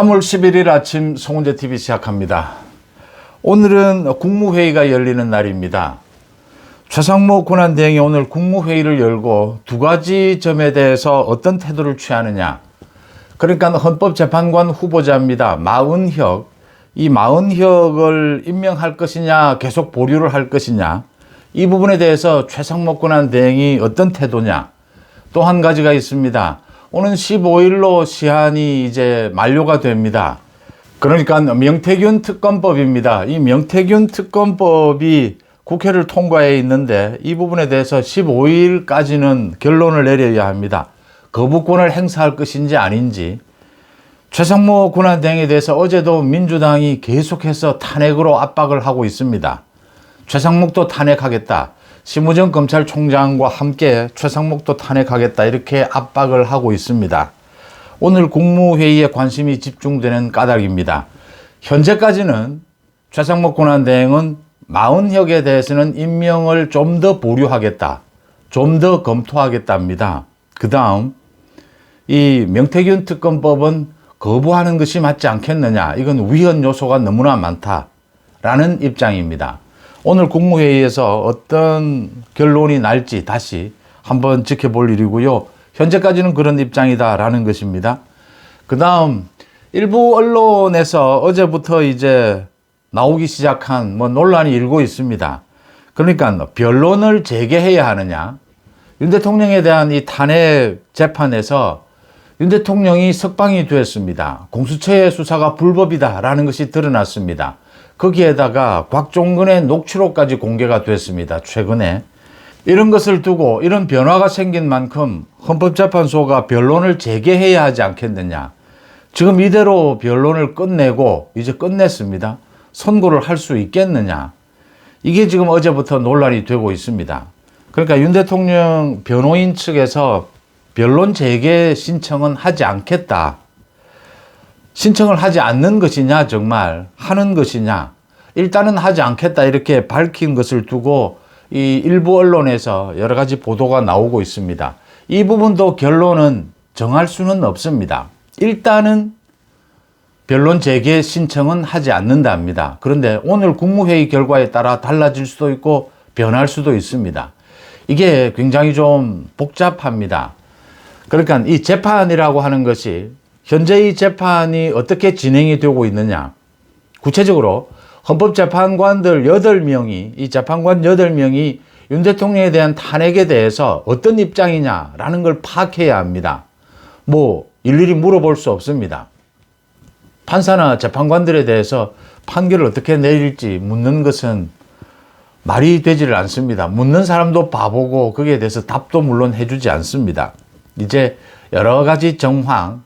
3월 11일 아침 송은재TV 시작합니다. 오늘은 국무회의가 열리는 날입니다. 최상목 권한대행이 오늘 국무회의를 열고 두 가지 점에 대해서 어떤 태도를 취하느냐. 그러니까 헌법재판관 후보자입니다. 마은혁. 이 마은혁을 임명할 것이냐 계속 보류를 할 것이냐. 이 부분에 대해서 최상목 권한대행이 어떤 태도냐. 또 한 가지가 있습니다. 오는 15일로 시한이 이제 만료가 됩니다. 그러니까 명태균 특검법입니다. 이 명태균 특검법이 국회를 통과해 있는데 이 부분에 대해서 15일까지는 결론을 내려야 합니다. 거부권을 행사할 것인지 아닌지. 최상목 권한대행에 대해서 어제도 민주당이 계속해서 탄핵으로 압박을 하고 있습니다. 최상목도 탄핵하겠다. 심우정 검찰총장과 함께 최상목도 탄핵하겠다 이렇게 압박을 하고 있습니다. 오늘 국무회의에 관심이 집중되는 까닭입니다. 현재까지는 최상목 권한대행은 마은혁에 대해서는 임명을 좀 더 보류하겠다. 좀 더 검토하겠답니다. 그 다음 이 명태균 특검법은 거부하는 것이 맞지 않겠느냐. 이건 위헌 요소가 너무나 많다라는 입장입니다. 오늘 국무회의에서 어떤 결론이 날지 다시 한번 지켜볼 일이고요. 현재까지는 그런 입장이다라는 것입니다. 그 다음 일부 언론에서 어제부터 이제 나오기 시작한 논란이 일고 있습니다. 그러니까 변론을 재개해야 하느냐. 윤 대통령에 대한 이 탄핵 재판에서 윤 대통령이 석방이 되었습니다. 공수처의 수사가 불법이다라는 것이 드러났습니다. 거기에다가 곽종근의 녹취록까지 공개가 됐습니다. 최근에. 이런 것을 두고 이런 변화가 생긴 만큼 헌법재판소가 변론을 재개해야 하지 않겠느냐. 지금 이대로 변론을 끝내고 이제 끝냈습니다. 선고를 할 수 있겠느냐. 이게 지금 어제부터 논란이 되고 있습니다. 그러니까 윤 대통령 변호인 측에서 변론 재개 신청은 하지 않겠다. 신청을 하지 않는 것이냐 정말 하는 것이냐. 일단은 하지 않겠다 이렇게 밝힌 것을 두고 이 일부 언론에서 여러 가지 보도가 나오고 있습니다. 이 부분도 결론은 정할 수는 없습니다. 일단은 변론 재개 신청은 하지 않는답니다. 그런데 오늘 국무회의 결과에 따라 달라질 수도 있고 변할 수도 있습니다. 이게 굉장히 좀 복잡합니다. 그러니까 이 재판이라고 하는 것이 현재 이 재판이 어떻게 진행이 되고 있느냐. 구체적으로 헌법재판관들 8명이 이 재판관 8명이 윤 대통령에 대한 탄핵에 대해서 어떤 입장이냐라는 걸 파악해야 합니다. 일일이 물어볼 수 없습니다. 판사나 재판관들에 대해서 판결을 어떻게 내릴지 묻는 것은 말이 되지를 않습니다. 묻는 사람도 바보고 거기에 대해서 답도 물론 해주지 않습니다. 이제 여러 가지 정황,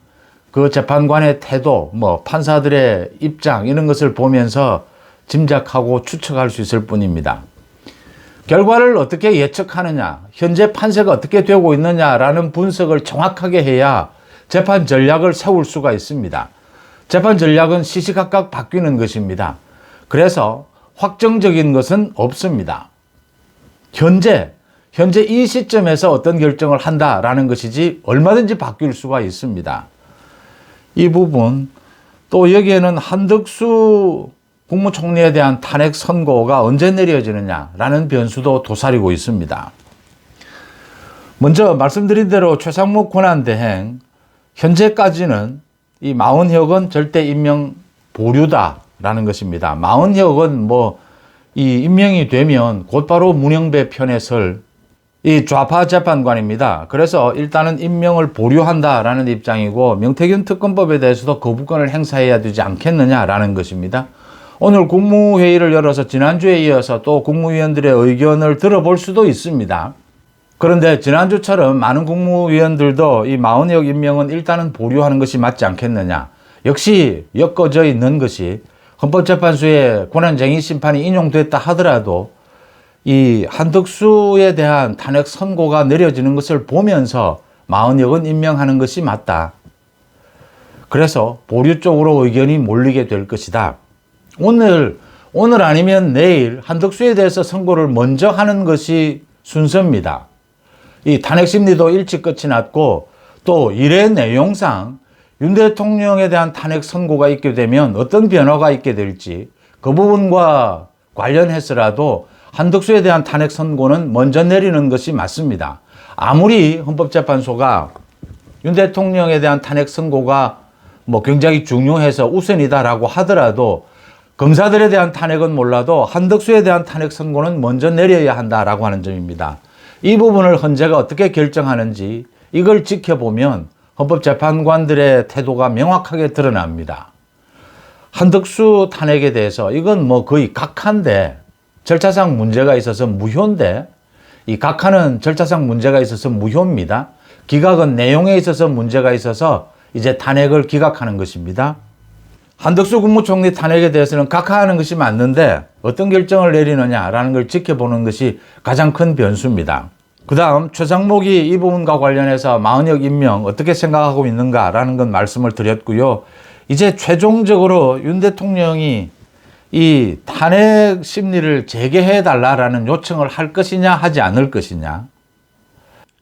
그 재판관의 태도, 판사들의 입장 이런 것을 보면서 짐작하고 추측할 수 있을 뿐입니다. 결과를 어떻게 예측하느냐, 현재 판세가 어떻게 되고 있느냐라는 분석을 정확하게 해야 재판 전략을 세울 수가 있습니다. 재판 전략은 시시각각 바뀌는 것입니다. 그래서 확정적인 것은 없습니다. 현재 이 시점에서 어떤 결정을 한다라는 것이지 얼마든지 바뀔 수가 있습니다. 이 부분 또 여기에는 한덕수 국무총리에 대한 탄핵 선고가 언제 내려지느냐라는 변수도 도사리고 있습니다. 먼저 말씀드린 대로 최상목 권한대행 현재까지는 이 마은혁은 절대 임명 보류다라는 것입니다. 마은혁은 이 임명이 되면 곧바로 문영배 편에 설 이 좌파 재판관입니다. 그래서 일단은 임명을 보류한다라는 입장이고 명태균 특검법에 대해서도 거부권을 행사해야 되지 않겠느냐라는 것입니다. 오늘 국무회의를 열어서 지난주에 이어서 또 국무위원들의 의견을 들어볼 수도 있습니다. 그런데 지난주처럼 많은 국무위원들도 이 마은혁 임명은 일단은 보류하는 것이 맞지 않겠느냐. 역시 엮어져 있는 것이 헌법재판소의 권한쟁의 심판이 인용됐다 하더라도 이 한덕수에 대한 탄핵 선고가 내려지는 것을 보면서 마은혁은 임명하는 것이 맞다. 그래서 보류 쪽으로 의견이 몰리게 될 것이다. 오늘 아니면 내일 한덕수에 대해서 선고를 먼저 하는 것이 순서입니다. 이 탄핵 심리도 일찍 끝이 났고 또 일의 내용상 윤 대통령에 대한 탄핵 선고가 있게 되면 어떤 변화가 있게 될지 그 부분과 관련해서라도 한덕수에 대한 탄핵 선고는 먼저 내리는 것이 맞습니다. 아무리 헌법재판소가 윤 대통령에 대한 탄핵 선고가 굉장히 중요해서 우선이다라고 하더라도 검사들에 대한 탄핵은 몰라도 한덕수에 대한 탄핵 선고는 먼저 내려야 한다라고 하는 점입니다. 이 부분을 헌재가 어떻게 결정하는지 이걸 지켜보면 헌법재판관들의 태도가 명확하게 드러납니다. 한덕수 탄핵에 대해서 이건 거의 각하인데 절차상 문제가 있어서 무효인데, 이 각하는 절차상 문제가 있어서 무효입니다. 기각은 내용에 있어서 문제가 있어서 이제 탄핵을 기각하는 것입니다. 한덕수 국무총리 탄핵에 대해서는 각하하는 것이 맞는데 어떤 결정을 내리느냐라는 걸 지켜보는 것이 가장 큰 변수입니다. 그 다음 최상목이 이 부분과 관련해서 마은혁 임명 어떻게 생각하고 있는가라는 건 말씀을 드렸고요. 이제 최종적으로 윤 대통령이 이 탄핵 심리를 재개해 달라라는 요청을 할 것이냐 하지 않을 것이냐,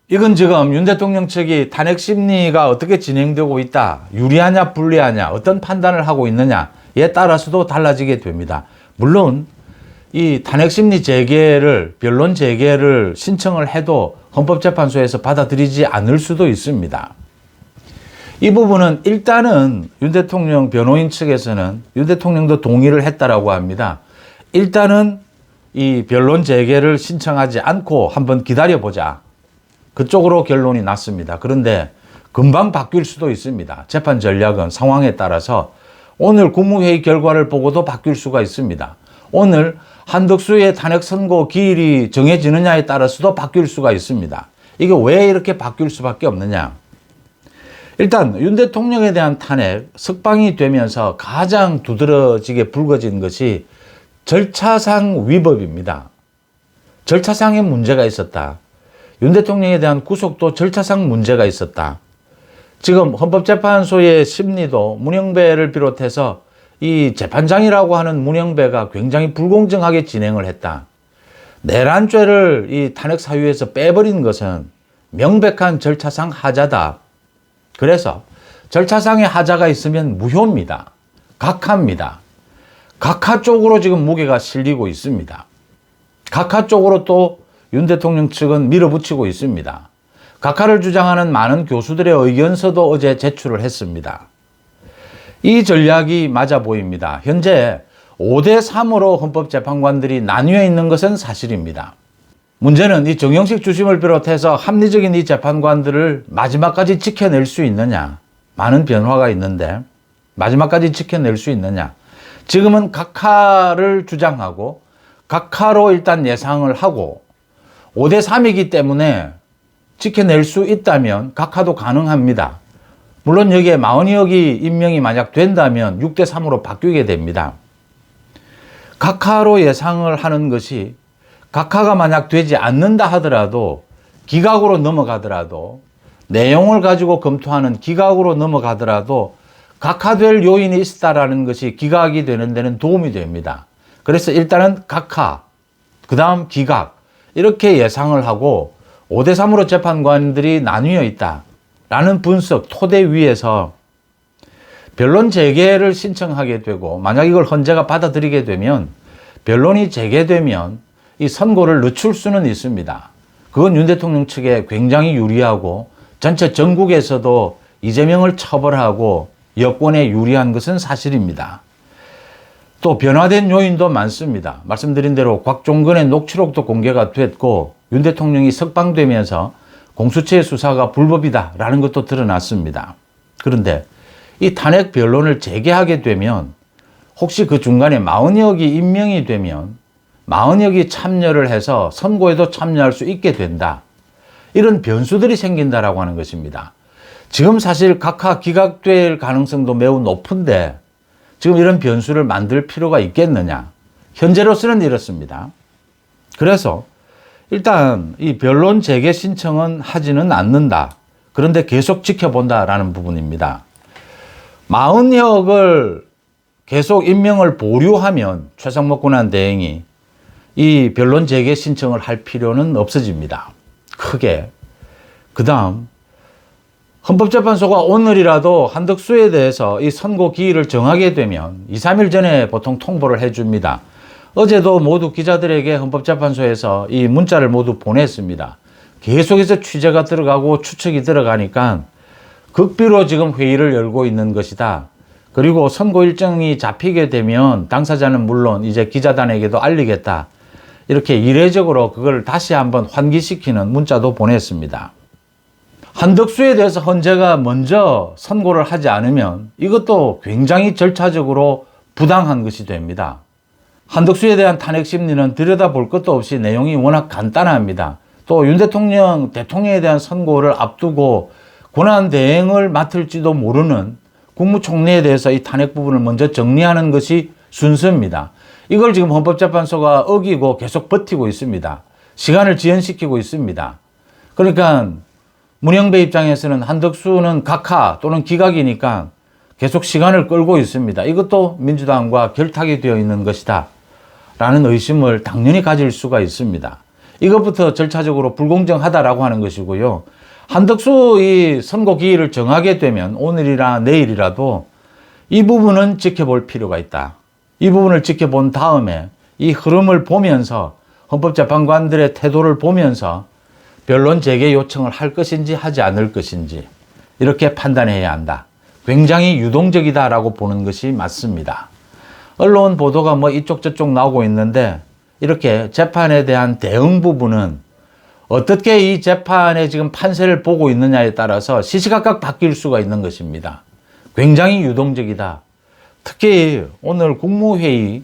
이건 지금 윤 대통령 측이 탄핵 심리가 어떻게 진행되고 있다, 유리하냐 불리하냐, 어떤 판단을 하고 있느냐에 따라서도 달라지게 됩니다. 물론 이 탄핵 심리 재개를, 변론 재개를 신청을 해도 헌법재판소에서 받아들이지 않을 수도 있습니다. 이 부분은 일단은 윤 대통령 변호인 측에서는 윤 대통령도 동의를 했다라고 합니다. 일단은 이 변론 재개를 신청하지 않고 한번 기다려보자, 그쪽으로 결론이 났습니다. 그런데 금방 바뀔 수도 있습니다. 재판 전략은 상황에 따라서 오늘 국무회의 결과를 보고도 바뀔 수가 있습니다. 오늘 한덕수의 탄핵 선고 기일이 정해지느냐에 따라서도 바뀔 수가 있습니다. 이게 왜 이렇게 바뀔 수밖에 없느냐? 일단 윤 대통령에 대한 탄핵, 석방이 되면서 가장 두드러지게 불거진 것이 절차상 위법입니다. 절차상의 문제가 있었다. 윤 대통령에 대한 구속도 절차상 문제가 있었다. 지금 헌법재판소의 심리도 문영배를 비롯해서 이 재판장이라고 하는 문영배가 굉장히 불공정하게 진행을 했다. 내란죄를 이 탄핵 사유에서 빼버린 것은 명백한 절차상 하자다. 그래서 절차상의 하자가 있으면 무효입니다. 각하입니다. 각하 쪽으로 지금 무게가 실리고 있습니다. 각하 쪽으로 또 윤 대통령 측은 밀어붙이고 있습니다. 각하를 주장하는 많은 교수들의 의견서도 어제 제출을 했습니다. 이 전략이 맞아 보입니다. 현재 5대3으로 헌법재판관들이 나뉘어 있는 것은 사실입니다. 문제는 이 정영식 주심을 비롯해서 합리적인 이 재판관들을 마지막까지 지켜낼 수 있느냐. 많은 변화가 있는데 마지막까지 지켜낼 수 있느냐. 지금은 각하를 주장하고 각하로 일단 예상을 하고 5대3이기 때문에 지켜낼 수 있다면 각하도 가능합니다. 물론 여기에 마은혁이 임명이 만약 된다면 6대3으로 바뀌게 됩니다. 각하로 예상을 하는 것이 각하가 만약 되지 않는다 하더라도 기각으로 넘어가더라도 내용을 가지고 검토하는 기각으로 넘어가더라도 각하될 요인이 있다라는 것이 기각이 되는 데는 도움이 됩니다. 그래서 일단은 각하, 그 다음 기각 이렇게 예상을 하고 5대3으로 재판관들이 나뉘어 있다라는 분석 토대 위에서 변론 재개를 신청하게 되고 만약 이걸 헌재가 받아들이게 되면 변론이 재개되면 이 선고를 늦출 수는 있습니다. 그건 윤 대통령 측에 굉장히 유리하고 전체 전국에서도 이재명을 처벌하고 여권에 유리한 것은 사실입니다. 또 변화된 요인도 많습니다. 말씀드린 대로 곽종근의 녹취록도 공개가 됐고 윤 대통령이 석방되면서 공수처의 수사가 불법이다라는 것도 드러났습니다. 그런데 이 탄핵 변론을 재개하게 되면 혹시 그 중간에 마은혁이 임명이 되면 마은혁이 참여를 해서 선고에도 참여할 수 있게 된다. 이런 변수들이 생긴다라고 하는 것입니다. 지금 사실 각하 기각될 가능성도 매우 높은데 지금 이런 변수를 만들 필요가 있겠느냐. 현재로서는 이렇습니다. 그래서 일단 이 변론 재개 신청은 하지는 않는다. 그런데 계속 지켜본다라는 부분입니다. 마은혁을 계속 임명을 보류하면 최상목 권한대행이 이 변론 재개 신청을 할 필요는 없어집니다. 크게. 그 다음 헌법재판소가 오늘이라도 한덕수에 대해서 이 선고 기일을 정하게 되면 2, 3일 전에 보통 통보를 해줍니다. 어제도 모두 기자들에게 헌법재판소에서 이 문자를 모두 보냈습니다. 계속해서 취재가 들어가고 추측이 들어가니까 극비로 지금 회의를 열고 있는 것이다. 그리고 선고 일정이 잡히게 되면 당사자는 물론 이제 기자단에게도 알리겠다. 이렇게 이례적으로 그걸 다시 한번 환기시키는 문자도 보냈습니다. 한덕수에 대해서 헌재가 먼저 선고를 하지 않으면 이것도 굉장히 절차적으로 부당한 것이 됩니다. 한덕수에 대한 탄핵 심리는 들여다볼 것도 없이 내용이 워낙 간단합니다. 또 윤 대통령에 대한 선고를 앞두고 권한대행을 맡을지도 모르는 국무총리에 대해서 이 탄핵 부분을 먼저 정리하는 것이 순서입니다. 이걸 지금 헌법재판소가 어기고 계속 버티고 있습니다. 시간을 지연시키고 있습니다. 그러니까 문영배 입장에서는 한덕수는 각하 또는 기각이니까 계속 시간을 끌고 있습니다. 이것도 민주당과 결탁이 되어 있는 것이다 라는 의심을 당연히 가질 수가 있습니다. 이것부터 절차적으로 불공정하다라고 하는 것이고요. 한덕수 이 선고 기일을 정하게 되면 오늘이나 내일이라도 이 부분은 지켜볼 필요가 있다. 이 부분을 지켜본 다음에 이 흐름을 보면서 헌법재판관들의 태도를 보면서 변론 재개 요청을 할 것인지 하지 않을 것인지 이렇게 판단해야 한다. 굉장히 유동적이다라고 보는 것이 맞습니다. 언론 보도가 뭐 이쪽 저쪽 나오고 있는데 이렇게 재판에 대한 대응 부분은 어떻게 이 재판의 지금 판세를 보고 있느냐에 따라서 시시각각 바뀔 수가 있는 것입니다. 굉장히 유동적이다. 특히 오늘 국무회의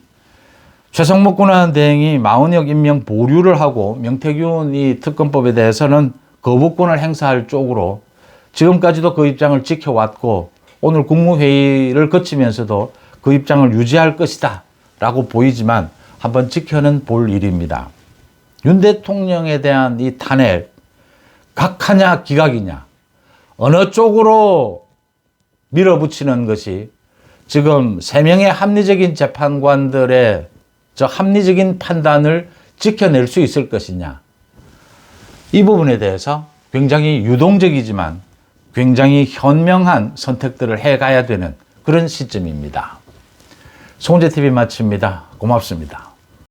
최상목 권한대행이 마은혁 임명 보류를 하고 명태균 이 특검법에 대해서는 거부권을 행사할 쪽으로 지금까지도 그 입장을 지켜왔고 오늘 국무회의를 거치면서도 그 입장을 유지할 것이다 라고 보이지만 한번 지켜는 볼 일입니다. 윤 대통령에 대한 이 탄핵 각하냐 기각이냐 어느 쪽으로 밀어붙이는 것이 지금 3명의 합리적인 재판관들의 저 합리적인 판단을 지켜낼 수 있을 것이냐. 이 부분에 대해서 굉장히 유동적이지만 굉장히 현명한 선택들을 해가야 되는 그런 시점입니다. 송재TV 마칩니다. 고맙습니다.